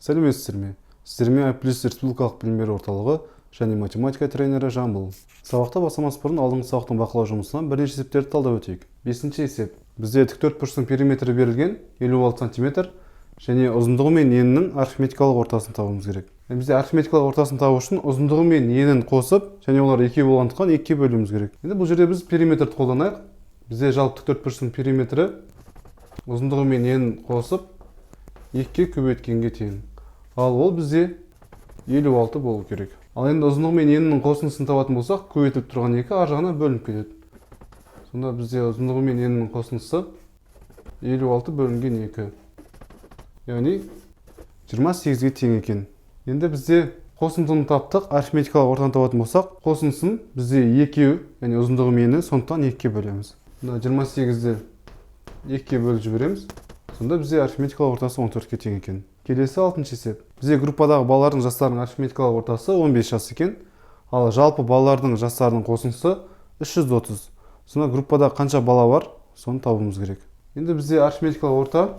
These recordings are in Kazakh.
Сәлеметсіздер ме? Сіздермен плюс республикалық білім беру орталығы және математика тренері Жамбыл. Сабақта бастамас бұрын алдыңғы сабақтың бақылау жұмысынан бірнеше есептерді талдап өтейік. 5-ші есеп. Бізде тікбұрыштың периметрі берілген 56 см және ұзындығы мен енінің арифметикалық ортасын табуымыз керек. Бізде арифметикалық ортасын табу үшін ұзындығы мен енін қосып, және олар 2 болғандықтан 2-ге бөлуіміз керек. Енді бұл жерде біз периметрді қолданайық. Бізде жалпы тікбұрыштың периметрі ұзындығы мен енін қосып 2-ге көбейткенге тең. Ал ол бізде 56 болу керек. Ал енді ұзындығы мен енінің қосындысын табатын болсақ, көбейтіліп тұрған 2 ар жағына бөлініп кетеді. Сонда бізде ұзындығы мен енінің қосындысы 56 бөлінген 2. Яғни 28-ге тең екен. Енді бізде қосындыны таптық, арифметикалық ортаны табатын болсақ, қосындысын бізде 2, яғни ұзындығы мені, сондықтан 2-ге бөлеміз. 28-ді 2-ге бөліп жібереміз. Сонда бізде арифметикалық ортасы 14-ге тең екен. Келесі 6-шы есеп. Бізде группадағы балалардың жастарының арифметикалық ортасы 15 жас екен. Ал жалпы балалардың жастарының қосындысы 330. Сонда группада қанша бала бар, соны табуымыз керек. Енді бізде арифметикалық орта,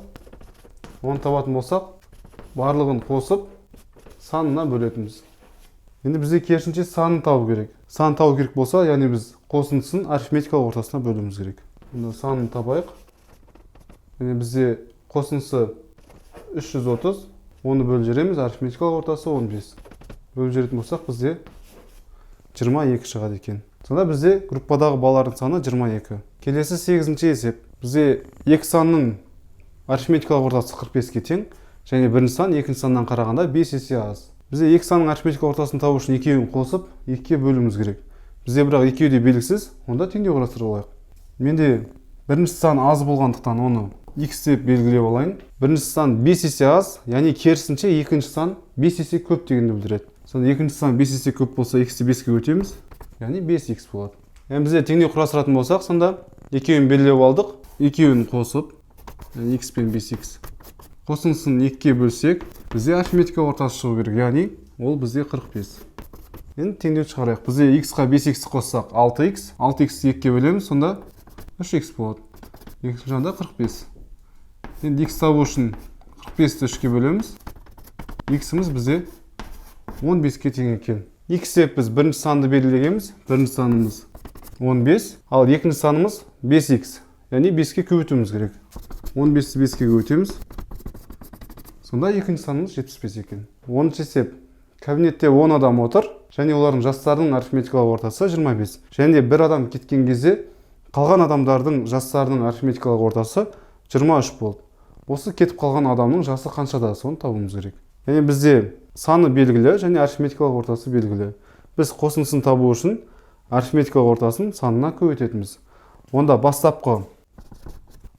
оны табатын болсақ, барлығын қосып, санына бөлетіміз. Енді бізде керісінше санын табу керек. Санын табу керек болса, яғни біз қосындысын арифметикалық ортасына бөлуіміз керек. Енді санын табайық. Енді бізде қосындысы 330, оны бөліп жібереміз, арифметикалық ортасы 15. Бөліп жіберетін болсақ, бізде 22 шығады екен. Сонда бізде группадағы балалардың саны 22. Келесі 8-ші есеп. Бізде екі санның арифметикалық ортасы 45-ге тең, және бірінші сан екінші саннан қарағанда 5 есе аз. Бізде екі санның арифметикалық ортасын табу үшін екеуін қосып 2-ге бөлуіміз керек. Бізде бірақ екеуі де белгісіз, онда теңдеу құрастырып алайық. Менде бірінші сан аз болғандықтан оны x деп белгілеп алайын. Бірінші сан 5 есе аз, яғни керісінше екінші сан 5 есе көп дегенді білдіреді. Сонда екінші сан 5 есе көп болса, x-ті 5-ге өтеміз, яғни 5x болады. Яғни бізде теңдеу құрастыратын болсақ, сонда екеуін белгілеп алдық, екеуін қосып, яғни x пен 5x. Қосындысын 2-ге бөлсек, бізде арифметикалық ортасы шығу керек, яғни ол бізде 45. Енді теңдеу шығарайық. Бізде x-қа 5x қоссақ 6x, 6x-ті 2-ге бөлеміз, сонда 3x болады. Екінші жағында 45. Енді x табу үшін 45-ті 3-ге бөлеміз. X-іміз бізде 15-ге тең екен. X деп біз бірінші санды белгілегенбіз. Бірінші санымыз 15, ал екінші санымыз 5x, яғни 5-ге көбейтуіміз керек. 15-ті 5-ге көбейтеміз. Сонда екінші санымыз 75 екен. 10-шы есеп. Кабинетте 10 адам отыр, және олардың жастарының арифметикалық ортасы 25. Және бір адам кеткен кезде қалған адамдардың жастарының арифметикалық ортасы 23 болды. Осы кетіп қалған адамның жасы қаншада, соны табуымыз керек. Яғни бізде саны белгілі және арифметикалық ортасы белгілі. Біз қосындысын табу үшін арифметикалық ортасын санына көбейтетіміз. Онда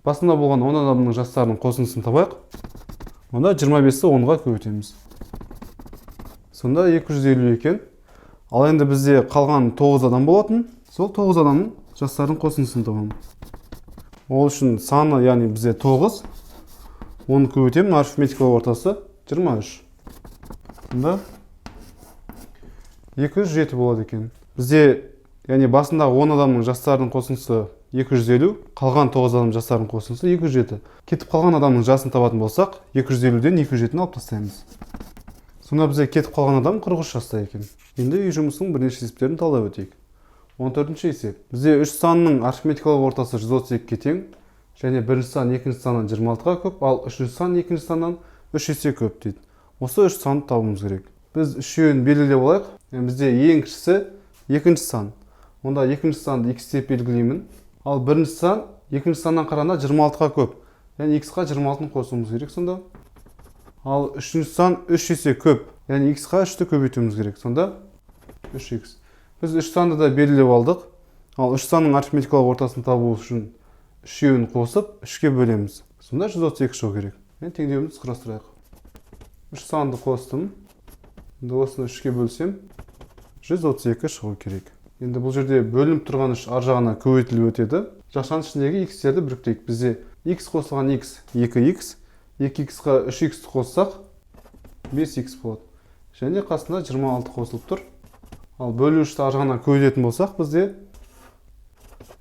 басында болған 10 адамның жастарының қосындысын табайық. Онда 25-ті 10-ға көбейтеміз. Сонда 250 екен. Ал енді бізде қалған 9 адам болатын. Сол 9 адамның жастарының қосындысын табамын. Ол үшін саны, яғни бізде 9. Оны көбейтемін, арифметикалық ортасы 23. Сонда 207 болады екен. Бізде, яғни басында 10 адамның жастарының қосындысы 250, қалған 9 адам жастарының қосындысы 207. Кетіп қалған адамның жасын табатын болсақ, 250-ден 207-ні алып тастаймыз. Сонда бізде кетіп қалған адам 43 жаста екен. Енді үй жұмысының бірнеше есептерін талдап өтейік. 14-ші есеп. Бізде 3 санның арифметикалық ортасы 132-ге тең, және бірінші сан екінші саннан 26-ға көп, ал үшінші сан екінші саннан 3 есе көп дейді. Осы 3 санды табуымыз керек. Біз үшеуін белгілеп алайық. Бізде ең кішісі екінші сан. Онда екінші санды x деп белгілеймін. Ал бірінші сан екінші саннан қарағанда 26-ға көп. Яғни x-қа 26-ны қосуымыз керек сонда. Ал үшінші сан 3 есе көп. Яғни x-қа 3-ті көбейтуіміз керек. Сонда 3x. Біз 3 санды да белгілеп алдық. Ал 3 санның арифметикалық ортасын табу үшін үшеуін қосып 3-ге бөлеміз. Сонда 132 шығу керек. Мен теңдеуімізді құрастырайық. 3 санды қостым. Енді осыны 3-ге бөлсем 132 шығу керек. Енді бұл жерде бөлініп тұрған 3 ар жағына көбейтіліп өтеді. Жақшаның ішіндегі x-терді біріктірейік. Бізде x қосылған x 2x, 2x-қа 3x қоссақ 5x болады. Және қасында 26 қосылып тұр. Ал бөлушті ар жағына көбейтетін болсақ, бізде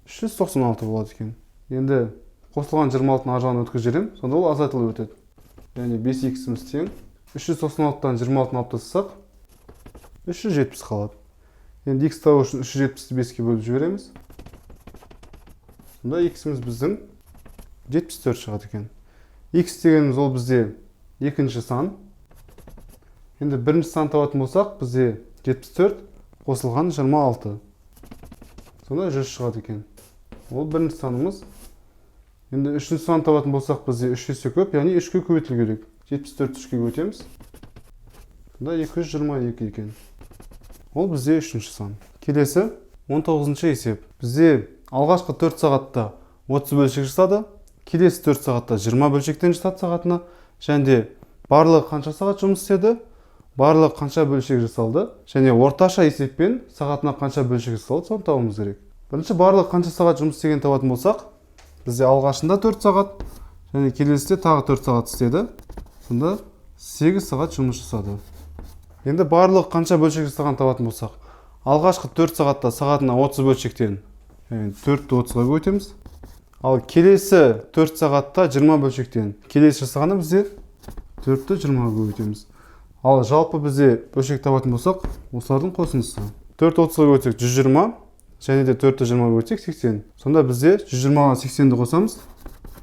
396 болады екен. Енді қосылған 26-ны ар жағына өткізіп жіберем, сонда ол азайтылып өтеді. Яғни 5x-іміз тең 396-тан 26-ны алып тастасақ, 370 қалады. Енді x табу үшін 370-ті 5-ке бөліп жібереміз. Сонда x-іміз біздің 74 шығады екен. X дегеніміз ол бізде екінші сан. Енді бірінші сан табатын болсақ, бізде 74 қосылған 26. Сонда 100 шығады екен. Ол бірінші санымыз. Енді үшінші сан табатын болсақ, бізде 3 есе көп, яғни 3-ке көбейтілу керек. 74 3-ке көбейтеміз. Сонда 222 екен. Ол бізде үшінші сан. Келесі 19-шы есеп. Бізде алғашқы 4 сағатта 30 бөлшек жасады. Келесі 4 сағатта 20 бөлшектен жасады сағатына. Және барлығы қанша сағат жұмыс істеді? Барлығы қанша бөлшек жасалды? Және орташа есеппен сағатына қанша бөлшек жасалды? Соны табуымыз керек. Бірінші барлығы қанша сағат жұмыс істеген табатын болсақ, бізде алғашында 4 сағат, және келесіде тағы 4 сағат істеді. Сонда 8 сағат жұмыс жасады. Енді барлығы қанша бөлшек жасаған табатын болсақ, алғашқы 4 сағатта сағатына 30 бөлшектен 4-ті 30-ға көбейтеміз. Ал келесі 4 сағатта 20 бөлшектен келесі жасағанда бізде 4-ті 20-ға көбейтеміз. Ал жалпы бізде бөлшек табатын болсақ, осылардың қосындысы. 4-ті 30-ға көбейтсек 120, және де 4-ті 20-ға көбейтсек 80. Сонда бізде 120-ға 80-ді қосамыз,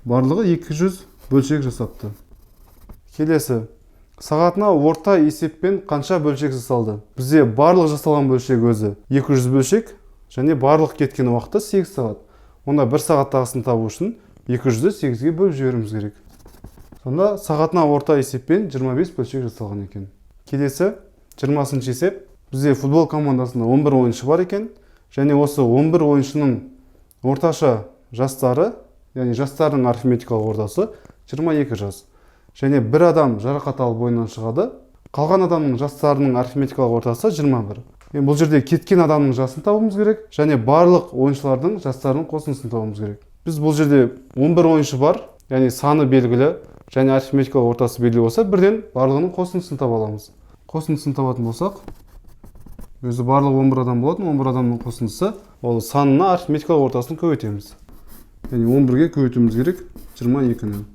барлығы 200 бөлшек жасапты. Келесі, сағатына орта есеппен қанша бөлшек жасалды? Бізде барлық жасалған бөлшек өзі 200 бөлшек, және барлық кеткен уақыты 8 сағат. Онда 1 сағаттағысын табу үшін 200-ді 8-ге бөліп жіберуіміз керек. Сонда сағатына орта есеппен 25 бөлшек жасалған екен. Келесі 20-шы есеп. Бізде футбол командасында 11 ойыншы бар екен. Және осы 11 ойыншының орташа жастары, яғни жастардың арифметикалық ортасы 22 жас. Және бір адам жарақат алып ойыннан шығады. Қалған адамның жастарының арифметикалық ортасы 21. Бұл жерде кеткен адамның жасын табуымыз керек, және барлық ойыншылардың жастарының қосындысын табуымыз керек. Біз бұл жерде 11 ойыншы бар, яғни саны белгілі, және арифметикалық ортасы белгілі болса, бірден барлығының қосындысын таба аламыз. Қосындысын табатын болсақ, өзі барлығы 11 адам болатын, 11 адамның қосындысы, ол санына арифметикалық ортасын көбейтеміз. Яғни 11-ге көбейтуіміз керек 22-ні.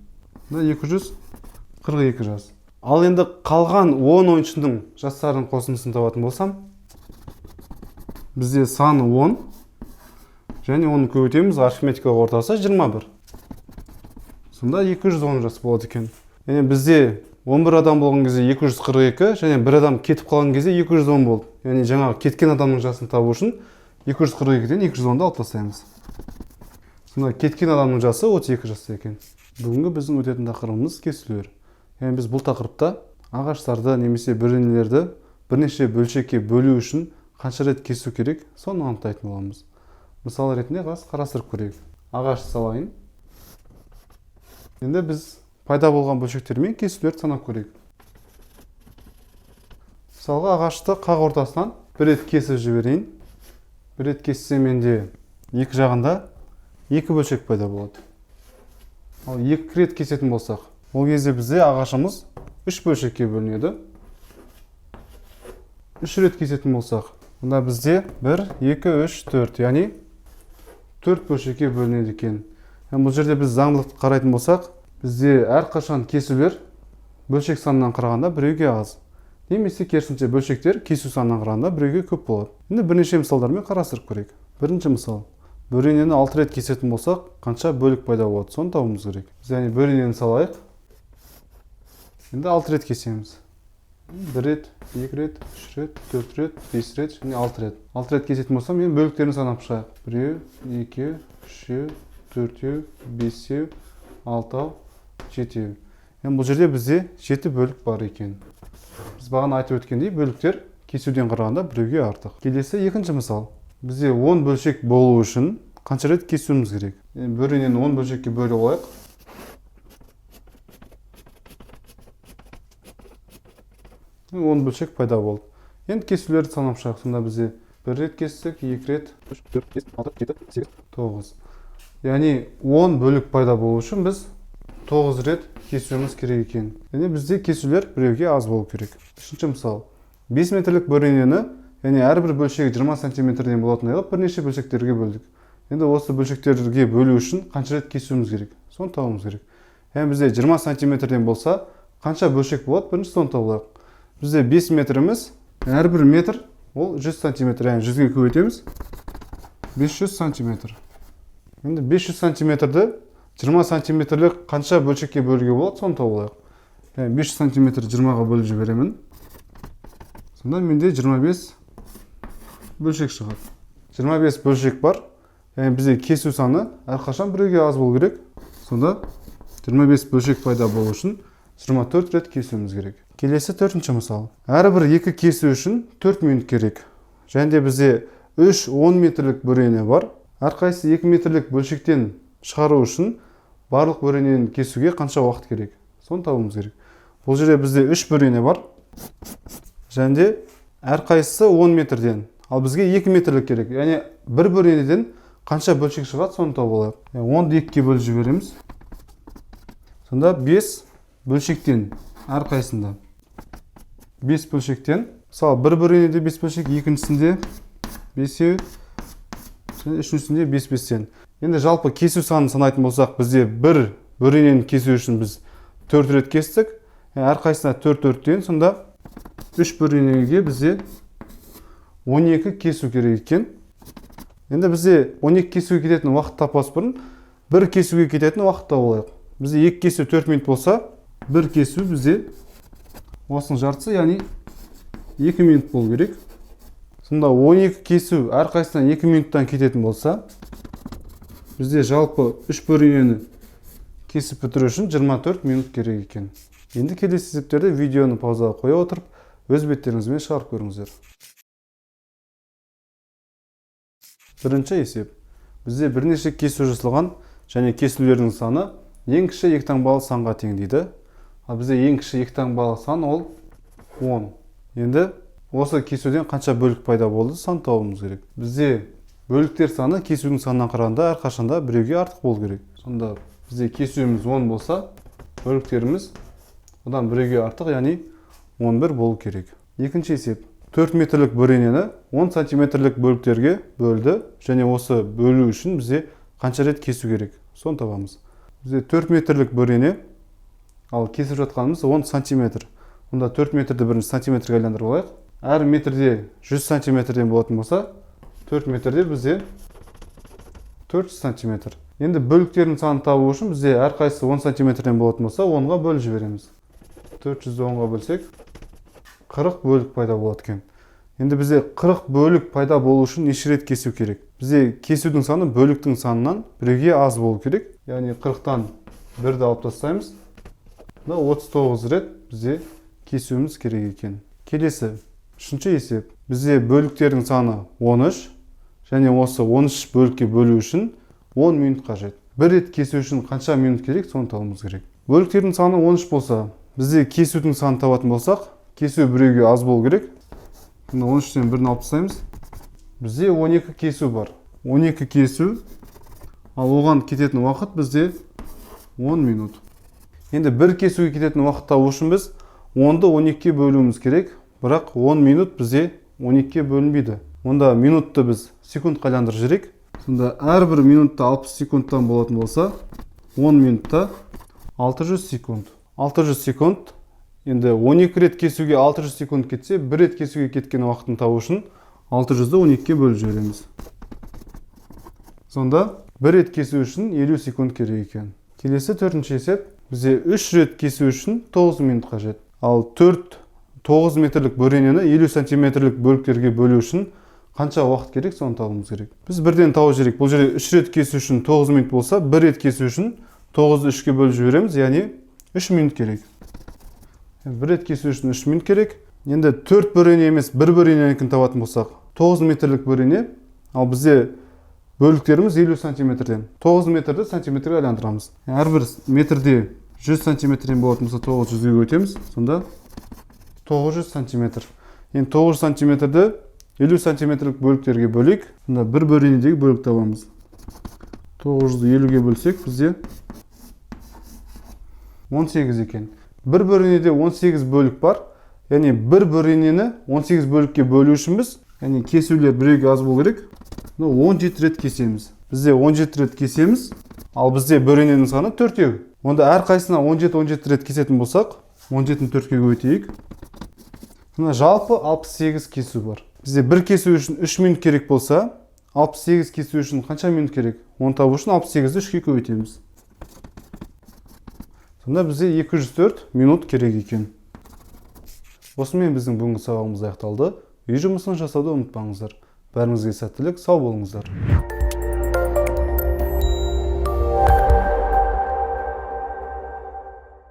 242 жас. Ал енді қалған 10 ойыншының жастарының қосындысын табатын болсам, бізде саны 10, және оны көбейтеміз, арифметикалық ортасы 21. Сонда 210 жас болады екен. Яғни бізде 11 адам болған кезде 242, және бір адам кетіп қалған кезде 210 болды. Яғни жаңағы кеткен адамның жасын табу үшін 242-ден 210-ды алып тастаймыз. Сонда кеткен адамның жасы 32 жаста екен. Бүгінгі біздің өтетін тақырыбымыз кесулер. Яғни біз бұл тақырыпта ағаштарды немесе бөренелерді бірнеше бөлшекке бөлу үшін қанша рет кесу керек, соны анықтайтын боламыз. Мысал ретінде қарастырып көрейік. Ағаш салайын. Енді біз пайда болған бөлшектермен кесулерді санап көрейік. Мысалға ағашты қақ ортасынан бір рет кесіп жіберейін. Бір рет кессем менде екі жағында екі бөлшек пайда болады. Ал екі рет кесетін болсақ, ол кезде бізде ағашымыз 3 бөлшекке бөлінеді. 3 рет кесетін болсақ, онда бізде 1, 2, 3, 4, яғни 4 бөлшекке бөлінеді екен. Бұл жерде біз заңдылықты қарайтын болсақ, бізде әрқашан кесулер бөлшек санынан қарағанда біреуге аз. Немесе керісінше бөлшектер кесу санынан қарағанда біреуге көп болады. Енді бірнеше мысалдармен қарастырып көрейік. Бірінші мысал. Бөренені 6 рет кесетін болсақ, қанша бөлік пайда болады, соны табуымыз керек. Біз яғни бөренені салайық. Енді 6 рет кесеміз. 1 рет, 2 рет, 3 рет, 4 рет, 5 рет, және 6 рет. 6 рет кесетін болсам, мен бөліктерін санап шығайық. 1, 2, 3, 4, 5, 6, 7. Бұл жерде бізде 7 бөлік бар екен. Біз бағана айтып өткендей, бөліктер кесуден қарағанда біреуге артық. Келесі екінші мысал. Бізде 10 бөлшек болу үшін қанша рет кесуіміз керек? Бөренені 10 бөлшекке бөліп алайық. Он бөлшек пайда болды. Енді кесулерді санап шығайық. Сонда бізде 1 рет кестік, 2 рет, 3, 4, 5, 6, 7, 8, 9. Яғни 10 бөлік пайда болу үшін біз 9 рет кесуіміз керек екен. Яғни бізде кесулер біреуге аз болу керек. Үшінші мысал. 5 метрлік бөренені, яғни әрбір бөлшегі 20 сантиметрден болатын айғып бірнеше бөлшектерге бөлдік. Енді осы бөлшектерге бөлу үшін қанша рет кесуіміз керек? Соны табуымыз керек. Яғни бізде 20 сантиметрден болса, қанша бөлшек болады? Бірінші соны тауып алайық. Бізде 5 метріміз, әрбір метр ол 100 сантиметр, яғни 100-ге көбейтеміз. 500 сантиметр. Енді 500 сантиметрді 20 сантиметрлік қанша бөлшекке бөлуге болады? Соны тауып алайық. Яғни 500 сантиметр 20-ға бөліп жіберемін. Сонда менде 25 бөлшек шығады. 25 бөлшек бар. Яғни бізде кесу саны әрқашан біреуге аз болу керек. Сонда 25 бөлшек пайда болу үшін 24 рет кесуіміз керек. Келесі төртінші мысал. Әрбір екі кесу үшін 4 минут керек. Және де бізде 3-10 метрлік бөрене бар. Әрқайсысы 2 метрлік бөлшектен шығару үшін барлық бөренені кесуге қанша уақыт керек? Соны табуымыз керек. Бұл жерде бізде 3 бөрене бар. Және де әрқайсысы 10 метрден. Ал бізге 2 метрлік керек. Яғни бір бөренеден қанша бөлшек шығады? Соны тауып алайық. 10-ды 2-ге бөліп жібереміз. Сонда 5 бөлшектен әрқайсында 5 бөлшектен, мысалы бір бөренеде 5 бөлшек, екіншісінде 5-еу, үшіншісінде 5-5-тен. Енді жалпы кесу санын санайтын болсақ, бізде бір бөренені кесу үшін біз 4 рет кестік. Әрқайсына 4-4-тен, сонда 3 бөренеге бізде 12 кесу керек екен. Енді бізде 12 кесуге кететін уақыт таппас бұрын, бір кесуге кететін уақыт тауып алайық. Бізде 2 кесу 4 минут болса, бір кесу бізде осының жартысы, яғни 2 минут болу керек. Сонда 12 кесу әрқайсынан 2 минуттан кететін болса, бізде жалпы 3 бөренені кесіп бітіру үшін 24 минут керек екен. Енді келесі есептерді видеоны паузаға қоя отырып, өз беттеріңізбен шығарып көріңіздер. Бірінші есеп. Бізде бірнеше кесу жасалған және кесулердің саны ең кіші екі таңбалы санға тең дейді. Ал бізде ең кіші екі таңбалы сан ол 10. Енді осы кесуден қанша бөлік пайда болды? Сан табуымыз керек. Бізде бөліктер саны кесудің санынан қарағанда әрқашанда біреуге артық болу керек. Сонда бізде кесуіміз 10 болса, бөліктеріміз одан біреуге артық, яғни 11 болу керек. Екінші есеп. 4 метрлік бөренені 10 сантиметрлік бөліктерге бөлді, және осы бөлу үшін бізде қанша рет кесу керек? Соны табамыз. Бізде 4 метрлік бөрене, ал кесіп жатқанымыз 10 сантиметр. Онда 4 метрді бірінші сантиметрге айландырып алайық. Әр метрде 100 сантиметрден болатын болса, 4 метрде бізде 400 сантиметр. Енді бөліктердің санын табу үшін бізде әрқайсысы 10 сантиметрден болатын болса, 10-ға бөліп жібереміз. 410-ға бөлсек, 40 бөлік пайда болады екен. Енді бізде 40 бөлік пайда болу үшін неше рет кесу керек? Бізде кесудің саны бөліктің санынан біреуге аз болу керек. Яғни 40-тан 1-ді алып тастаймыз. 39 рет бізде кесуіміз керек екен. Келесі, үшінші есеп. Бізде бөліктердің саны 13, және осы 13 бөлікке бөлу үшін 10 минут қажет. Бір рет кесу үшін қанша минут керек? Соны табуымыз керек. Бөліктердің саны 13 болса, бізде кесудің санын табатын болсақ, кесу біреуге аз болу керек. 13-тен 1-ні алып тастаймыз. Бізде 12 кесу бар. 12 кесу, ал оған кететін уақыт бізде 10 минут. Енді бір кесуге кететін уақыт табу үшін біз 10-ды 12-ге бөлуіміз керек, бірақ 10 минут бізде 12-ге бөлінбейді. Онда минутты біз секундқа айландырып жіберейік. Сонда әрбір минутта 60 секундтан болатын болса, 10 минутта 600 секунд. 600 секунд. Енді 12 рет кесуге 600 секунд кетсе, бір рет кесуге кеткен уақытын табу үшін 600-ды 12-ге бөліп жібереміз. Сонда бір рет кесу үшін 50 секунд керек екен. Келесі төртінші есеп. Бізде 3 рет кесу үшін 9 минут қажет. Ал 9 метрлік бөренені 50 сантиметрлік бөліктерге бөлу үшін қанша уақыт керек? Соны табуымыз керек. Біз бірден тауып жіберейік. Бұл жерде 3 рет кесу үшін 9 минут болса, бір рет кесу үшін 9-ды 3-ге бөліп жібереміз, яғни 3 минут керек. Бір рет кесу үшін 3 минут керек. Енді 4 бөрене емес, бір бөрененікін табатын болсақ, 9 метрлік бөрене, ал бізде бөліктеріміз 50 сантиметрден. 9 метрді сантиметрге айландырамыз. Әрбір метрде 100 сантиметрден болатын болса, 900-ге өтеміз. Сонда 900 сантиметр. Енді 900 сантиметрді 50 сантиметрлік бөліктерге бөлейік. Сонда бір бөренедегі бөлік табамыз. 900-ды 50-ге бөлсек, бізде 18 екен. Бір бөренеде 18 бөлік бар. Яғни бір бөренені 18 бөлікке бөлу үшін біз, яғни кесулер біреуге аз болу керек. 17 рет кесеміз. Бізде 17 рет кесеміз, ал бізде бөрененің саны 4-еу. Онда әрқайсына 17 рет кесетін болсақ, 17-ні 4-ке көбейтейік. Мына жалпы 68 кесу бар. Бізде бір кесу үшін 3 минут керек болса, 68 кесу үшін қанша минут керек? Оны табу үшін 68-ді 3-ке көбейтеміз. Сонда бізде 204 минут керек екен. Осымен біздің бүгінгі сабағымыз аяқталды. Үй жұмысын жасауды ұмытпаңыздар. Бәріңізге сәттілік, сау болыңыздар.